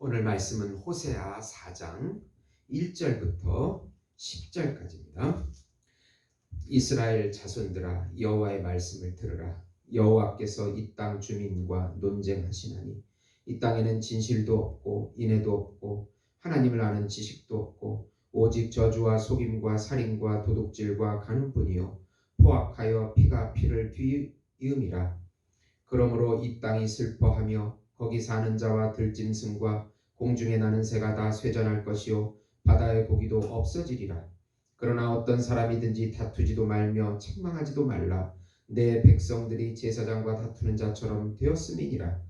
오늘 말씀은 호세아 4장 1절부터 10절까지입니다. 이스라엘 자손들아 여호와의 말씀을 들으라. 여호와께서 이 땅 주민과 논쟁하시나니 이 땅에는 진실도 없고 인애도 없고 하나님을 아는 지식도 없고 오직 저주와 속임과 살인과 도둑질과 간음뿐이요 포악하여 피가 피를 뒤이음이라. 그러므로 이 땅이 슬퍼하며 거기 사는 자와 들짐승과 공중에 나는 새가 다 쇠전할 것이요 바다의 고기도 없어지리라. 그러나 어떤 사람이든지 다투지도 말며 책망하지도 말라. 내 백성들이 제사장과 다투는 자처럼 되었음이니라.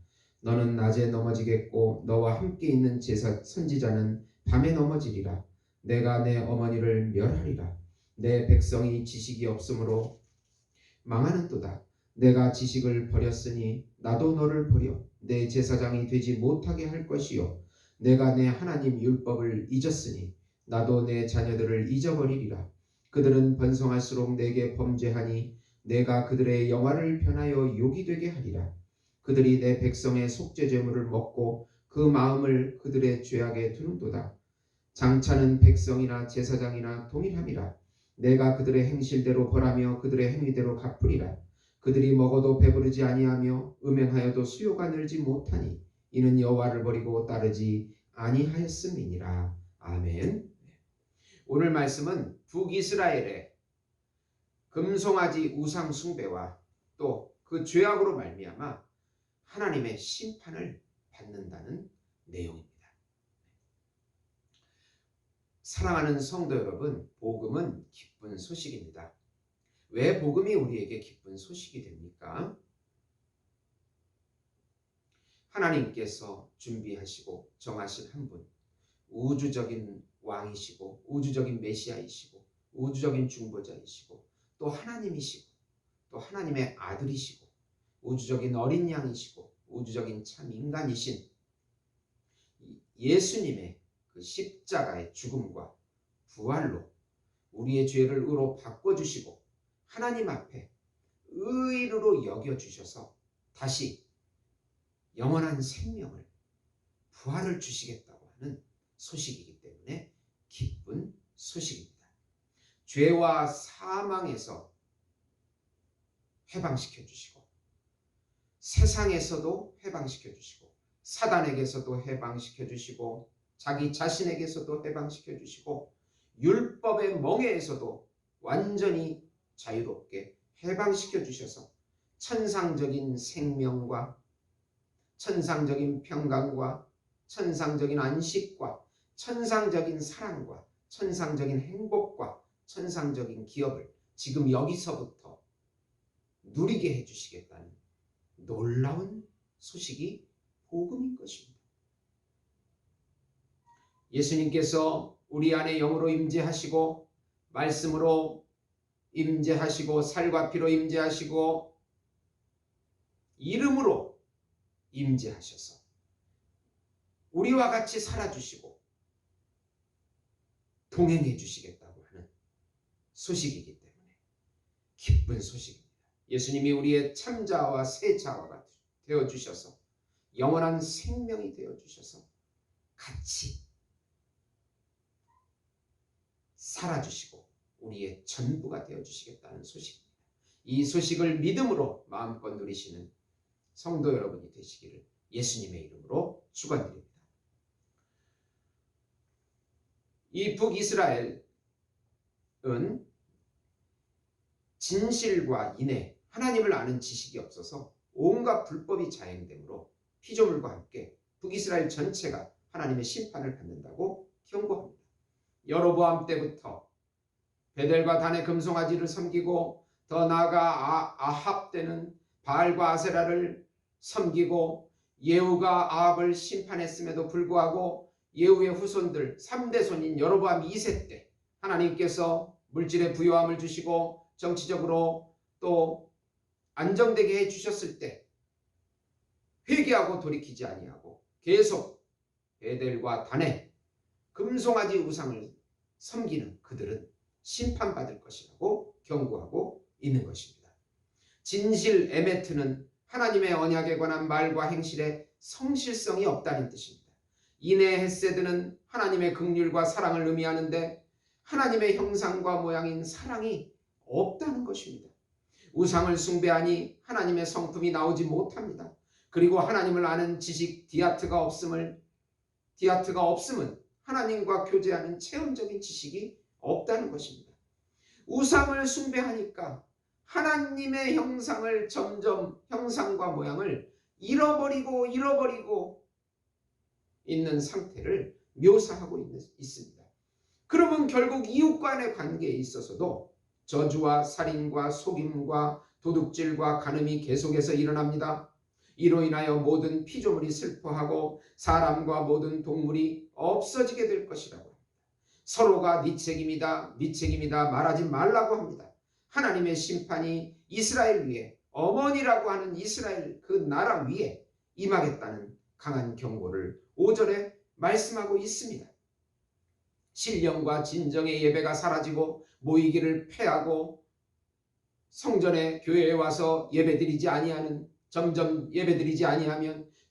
너는 낮에 넘어지겠고 너와 함께 있는 제사 선지자는 밤에 넘어지리라. 내가 내 어머니를 멸하리라. 내 백성이 지식이 없으므로 망하는도다. 내가 지식을 버렸으니 나도 너를 버려 내 제사장이 되지 못하게 할 것이요 내가 내 하나님 율법을 잊었으니 나도 내 자녀들을 잊어버리리라. 그들은 번성할수록 내게 범죄하니 내가 그들의 영화를 변하여 욕이 되게 하리라. 그들이 내 백성의 속죄제물을 먹고 그 마음을 그들의 죄악에 두는도다. 장차는 백성이나 제사장이나 동일함이라. 내가 그들의 행실대로 벌하며 그들의 행위대로 갚으리라. 그들이 먹어도 배부르지 아니하며 음행하여도 수요가 늘지 못하니 이는 여호와를 버리고 따르지 아니하였음이니라. 아멘. 오늘 말씀은 북이스라엘의 금송아지 우상 숭배와 또 그 죄악으로 말미암아 하나님의 심판을 받는다는 내용입니다. 사랑하는 성도 여러분, 복음은 기쁜 소식입니다. 왜 복음이 우리에게 기쁜 소식이 됩니까? 하나님께서 준비하시고 정하신 한 분, 우주적인 왕이시고 우주적인 메시아이시고 우주적인 중보자이시고 또 하나님이시고 또 하나님의 아들이시고 우주적인 어린 양이시고 우주적인 참 인간이신 예수님의 그 십자가의 죽음과 부활로 우리의 죄를 의로 바꿔주시고 하나님 앞에 의인으로 여겨주셔서 다시 영원한 생명을 부활을 주시겠다고 하는 소식이기 때문에 기쁜 소식입니다. 죄와 사망에서 해방시켜 주시고 세상에서도 해방시켜 주시고 사단에게서도 해방시켜 주시고 자기 자신에게서도 해방시켜 주시고 율법의 멍에에서도 완전히 자유롭게 해방시켜 주셔서 천상적인 생명과 천상적인 평강과 천상적인 안식과 천상적인 사랑과 천상적인 행복과 천상적인 기업을 지금 여기서부터 누리게 해주시겠다는 놀라운 소식이 복음인 것입니다. 예수님께서 우리 안에 영으로 임재하시고 말씀으로 임재하시고 살과 피로 임재하시고 이름으로 임재하셔서 우리와 같이 살아주시고 동행해 주시겠다고 하는 소식이기 때문에 기쁜 소식입니다. 예수님이 우리의 참자와 세자와 되어주셔서 영원한 생명이 되어주셔서 같이 살아주시고 우리의 전부가 되어주시겠다는 소식입니다. 이 소식을 믿음으로 마음껏 누리시는 성도 여러분이 되시기를 예수님의 이름으로 축원드립니다. 이 북이스라엘은 진실과 인애, 하나님을 아는 지식이 없어서 온갖 불법이 자행되므로 피조물과 함께 북이스라엘 전체가 하나님의 심판을 받는다고 경고합니다. 여로보암 때부터 베델과 단의 금송아지를 섬기고 더 나아가 아합 때는 바알과 아세라를 섬기고 예후가 아합을 심판했음에도 불구하고 예후의 후손들 3대 손인 여로보암 2세 때 하나님께서 물질의 부요함을 주시고 정치적으로 또 안정되게 해주셨을 때 회개하고 돌이키지 아니하고 계속 베델과 단의 금송아지 우상을 섬기는 그들은 심판받을 것이라고 경고하고 있는 것입니다. 진실 에메트는 하나님의 언약에 관한 말과 행실에 성실성이 없다는 뜻입니다. 이네 헤세드는 하나님의 긍휼과 사랑을 의미하는데 하나님의 형상과 모양인 사랑이 없다는 것입니다. 우상을 숭배하니 하나님의 성품이 나오지 못합니다. 그리고 하나님을 아는 지식 디아트가 없음은 하나님과 교제하는 체험적인 지식이 없다는 것입니다. 우상을 숭배하니까 하나님의 형상과 모양을 잃어버리고 있는 상태를 묘사하고 있습니다. 그러면 결국 이웃 간의 관계에 있어서도 저주와 살인과 속임과 도둑질과 간음이 계속해서 일어납니다. 이로 인하여 모든 피조물이 슬퍼하고 사람과 모든 동물이 없어지게 될 것이라고 합니다. 서로가 네 책임이다 말하지 말라고 합니다. 하나님의 심판이 이스라엘 위에, 어머니라고 하는 이스라엘 그 나라 위에 임하겠다는 강한 경고를 5절에 말씀하고 있습니다. 신령과 진정의 예배가 사라지고 모이기를 패하고 성전에 교회에 와서 예배드리지 아니하면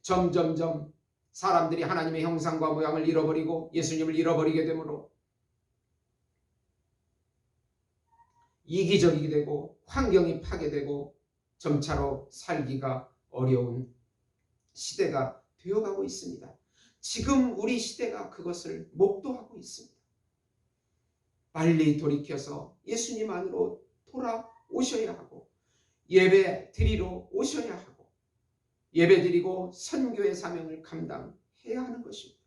점점점 사람들이 하나님의 형상과 모양을 잃어버리고 예수님을 잃어버리게 되므로 이기적이게 되고 환경이 파괴되고 점차로 살기가 어려운 시대가 되어가고 있습니다. 지금 우리 시대가 그것을 목도하고 있습니다. 빨리 돌이켜서 예수님 안으로 돌아오셔야 하고 예배 드리러 오셔야 하고 예배 드리고 선교의 사명을 감당해야 하는 것입니다.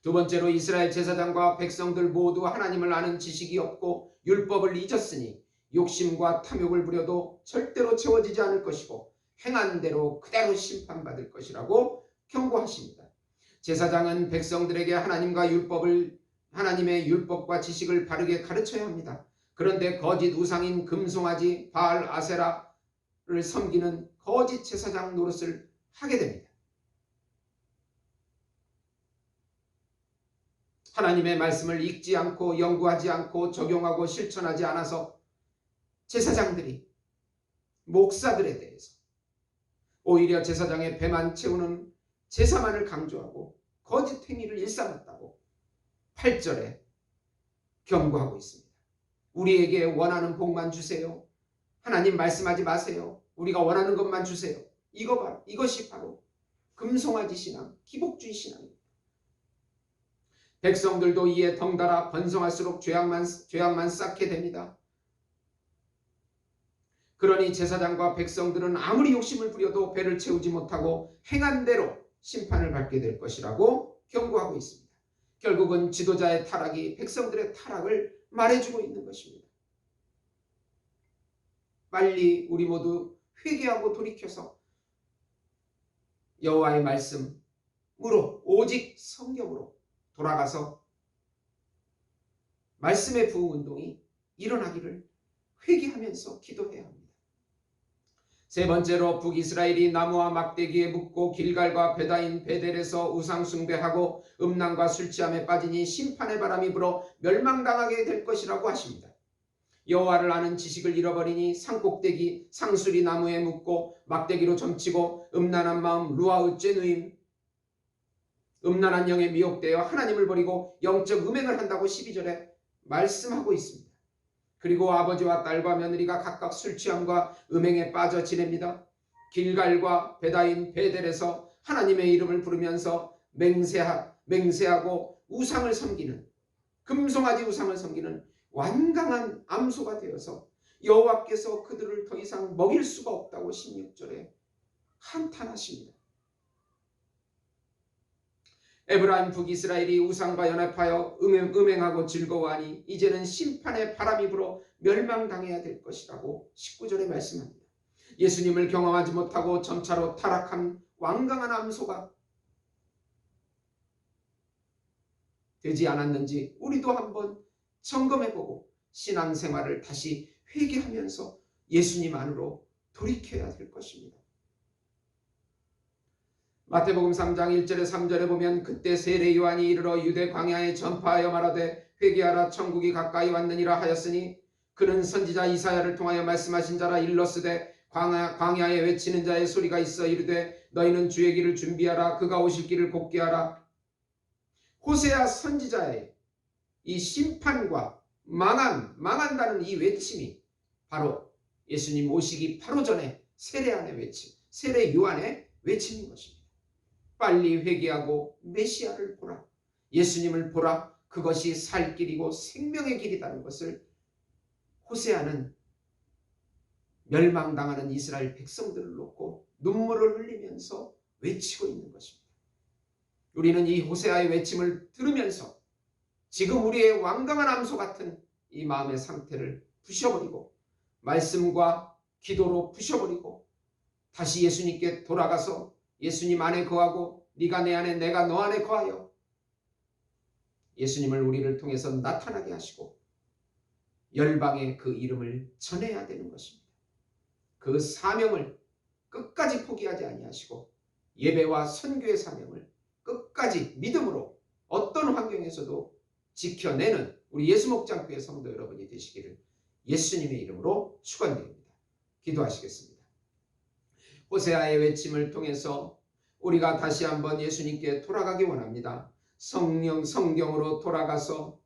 두 번째로 이스라엘 제사장과 백성들 모두 하나님을 아는 지식이 없고 율법을 잊었으니 욕심과 탐욕을 부려도 절대로 채워지지 않을 것이고 행한 대로 그대로 심판받을 것이라고 경고하십니다. 제사장은 백성들에게 하나님의 율법과 지식을 바르게 가르쳐야 합니다. 그런데 거짓 우상인 금송아지 바알 아세라를 섬기는 거짓 제사장 노릇을 하게 됩니다. 하나님의 말씀을 읽지 않고 연구하지 않고 적용하고 실천하지 않아서 제사장들이 목사들에 대해서 오히려 제사장의 배만 채우는 제사만을 강조하고 거짓 행위를 일삼았다고 8절에 경고하고 있습니다. 우리에게 원하는 복만 주세요. 하나님 말씀하지 마세요. 우리가 원하는 것만 주세요. 이것이 바로 금송아지 신앙, 기복주의 신앙입니다. 백성들도 이에 덩달아 번성할수록 죄악만 쌓게 됩니다. 그러니 제사장과 백성들은 아무리 욕심을 부려도 배를 채우지 못하고 행한 대로 심판을 받게 될 것이라고 경고하고 있습니다. 결국은 지도자의 타락이 백성들의 타락을 말해주고 있는 것입니다. 빨리 우리 모두 회개하고 돌이켜서 여호와의 말씀으로 오직 성경으로 돌아가서 말씀의 부흥운동이 일어나기를 회개하면서 기도해야 합니다. 세 번째로 북이스라엘이 나무와 막대기에 묻고 길갈과 베다인 베델에서 우상 숭배하고 음란과 술 취함에 빠지니 심판의 바람이 불어 멸망당하게 될 것이라고 하십니다. 여호와를 아는 지식을 잃어버리니 산꼭대기 상수리 나무에 묻고 막대기로 점치고 음란한 마음 루아우째 누임 음란한 영에 미혹되어 하나님을 버리고 영적 음행을 한다고 12절에 말씀하고 있습니다. 그리고 아버지와 딸과 며느리가 각각 술 취함과 음행에 빠져 지냅니다. 길갈과 베다인 베델에서 하나님의 이름을 부르면서 맹세하고 우상을 섬기는 금송아지 우상을 섬기는 완강한 암소가 되어서 여호와께서 그들을 더 이상 먹일 수가 없다고 16절에 한탄하십니다. 에브라임 북이스라엘이 우상과 연합하여 음행하고 즐거워하니 이제는 심판의 바람이 불어 멸망당해야 될 것이라고 19절에 말씀합니다. 예수님을 경험하지 못하고 점차로 타락한 완강한 암소가 되지 않았는지 우리도 한번 점검해보고 신앙생활을 다시 회개하면서 예수님 안으로 돌이켜야 될 것입니다. 마태복음 3장 1절에 3절에 보면 그때 세례 요한이 이르러 유대 광야에 전파하여 말하되 회개하라 천국이 가까이 왔느니라 하였으니 그는 선지자 이사야를 통하여 말씀하신 자라 일렀으되 광야에 외치는 자의 소리가 있어 이르되 너희는 주의 길을 준비하라 그가 오실 길을 곧게 하라 호세아 선지자의 이 심판과 망한다는 이 외침이 바로 예수님 오시기 바로 전에 세례안의 외침, 세례 요한의 외침인 것입니다. 빨리 회개하고 메시아를 보라, 예수님을 보라, 그것이 살 길이고 생명의 길이라는 것을 호세아는 멸망당하는 이스라엘 백성들을 놓고 눈물을 흘리면서 외치고 있는 것입니다. 우리는 이 호세아의 외침을 들으면서 지금 우리의 완강한 암소 같은 이 마음의 상태를 부셔버리고 말씀과 기도로 부셔버리고 다시 예수님께 돌아가서 예수님 안에 거하고 네가 내 안에 내가 너 안에 거하여 예수님을 우리를 통해서 나타나게 하시고 열방의 그 이름을 전해야 되는 것입니다. 그 사명을 끝까지 포기하지 아니하시고 예배와 선교의 사명을 끝까지 믿음으로 어떤 환경에서도 지켜내는 우리 예수목장교회 성도 여러분이 되시기를 예수님의 이름으로 축원드립니다. 기도하시겠습니다. 호세아의 외침을 통해서 우리가 다시 한번 예수님께 돌아가기 원합니다. 성경으로 돌아가서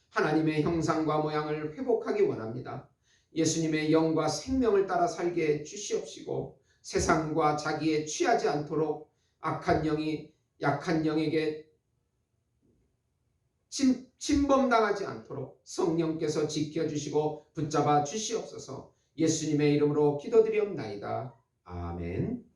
하나님의 형상과 모양을 회복하기 원합니다. 예수님의 영과 생명을 따라 살게 주시옵시고 세상과 자기에 취하지 않도록 악한 영이 약한 영에게 침범당하지 않도록 성령께서 지켜주시고 붙잡아 주시옵소서. 예수님의 이름으로 기도드리옵나이다. 아멘.